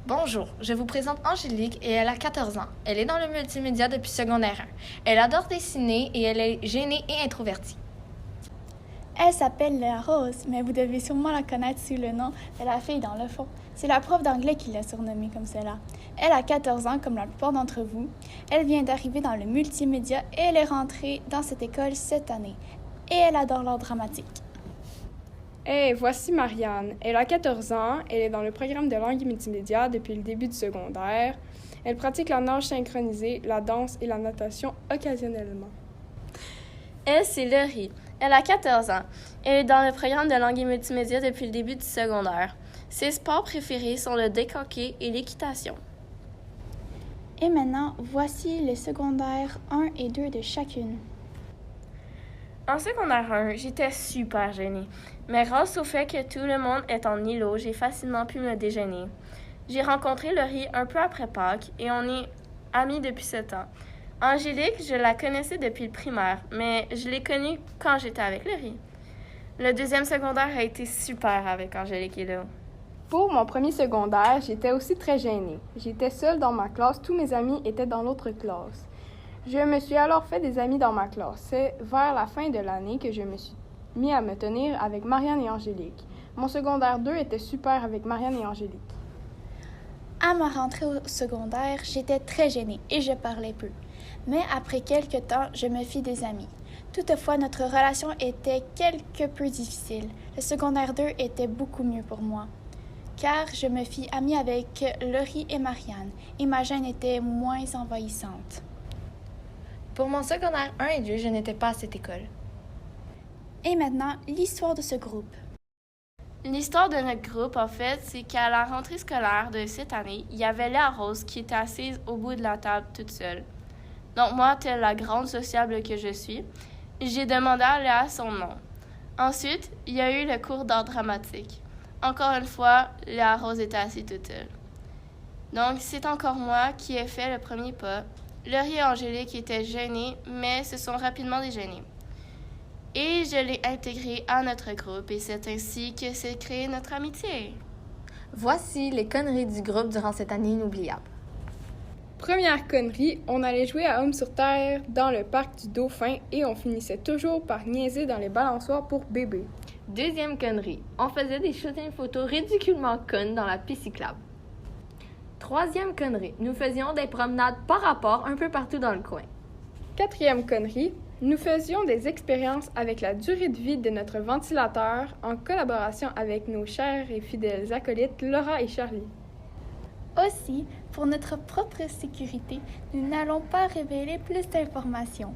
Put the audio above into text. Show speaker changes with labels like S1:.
S1: Bonjour, je vous présente Angélique et elle a 14 ans. Elle est dans le multimédia depuis secondaire 1. Elle adore dessiner et elle est gênée et introvertie.
S2: Elle s'appelle Léa Rose, mais vous devez sûrement la connaître sous le nom de la fille dans le fond. C'est la prof d'anglais qui l'a surnommée comme cela. Elle a 14 ans, comme la plupart d'entre vous. Elle vient d'arriver dans le multimédia et elle est rentrée dans cette école cette année. Et elle adore l'art dramatique.
S3: Hey, voici Marianne. Elle a 14 ans, elle est dans le programme de langue et multimédia depuis le début du secondaire. Elle pratique la nage synchronisée, la danse et la natation occasionnellement.
S4: Elle, c'est Laurie. Elle a 14 ans. Elle est dans le programme de langue et multimédia depuis le début du secondaire. Ses sports préférés sont le deck hockey et l'équitation.
S2: Et maintenant, voici les secondaires 1 et 2 de chacune.
S4: En secondaire 1, j'étais super gênée. Mais grâce au fait que tout le monde est en îlot, j'ai facilement pu me déjeuner. J'ai rencontré Laurie un peu après Pâques et on est amis depuis 7 ans. Angélique, je la connaissais depuis le primaire, mais je l'ai connue quand j'étais avec Laurie. Le deuxième secondaire a été super avec Angélique et Léo.
S3: Pour mon premier secondaire, j'étais aussi très gênée. J'étais seule dans ma classe, tous mes amis étaient dans l'autre classe. Je me suis alors fait des amis dans ma classe. C'est vers la fin de l'année que je me suis mis à me tenir avec Marianne et Angélique. Mon secondaire 2 était super avec Marianne et Angélique.
S2: À ma rentrée au secondaire, j'étais très gênée et je parlais peu. Mais après quelques temps, je me fis des amis. Toutefois, notre relation était quelque peu difficile. Le secondaire 2 était beaucoup mieux pour moi, car je me fis amie avec Laurie et Marianne, et ma gêne était moins envahissante.
S1: Pour mon secondaire 1 et 2, je n'étais pas à cette école.
S2: Et maintenant, l'histoire de ce groupe.
S4: L'histoire de notre groupe, en fait, c'est qu'à la rentrée scolaire de cette année, il y avait Léa Rose qui était assise au bout de la table toute seule. Donc moi, telle la grande sociable que je suis, j'ai demandé à Léa son nom. Ensuite, il y a eu le cours d'art dramatique. Encore une fois, Léa Rose était assise toute seule. Donc c'est encore moi qui ai fait le premier pas. Laurie et Angélique étaient gênées, mais se sont rapidement déjeunés. Et je l'ai intégrée à notre groupe et c'est ainsi que s'est créée notre amitié.
S1: Voici les conneries du groupe durant cette année inoubliable.
S3: Première connerie, on allait jouer à Homme sur Terre dans le parc du Dauphin et on finissait toujours par niaiser dans les balançoires pour bébés.
S1: Deuxième connerie, on faisait des shootings photos ridiculement connes dans la piste cyclable. Troisième connerie, nous faisions des promenades par rapport un peu partout dans le coin.
S3: Quatrième connerie, nous faisions des expériences avec la durée de vie de notre ventilateur en collaboration avec nos chers et fidèles acolytes Laura et Charlie.
S2: Aussi, pour notre propre sécurité, nous n'allons pas révéler plus d'informations.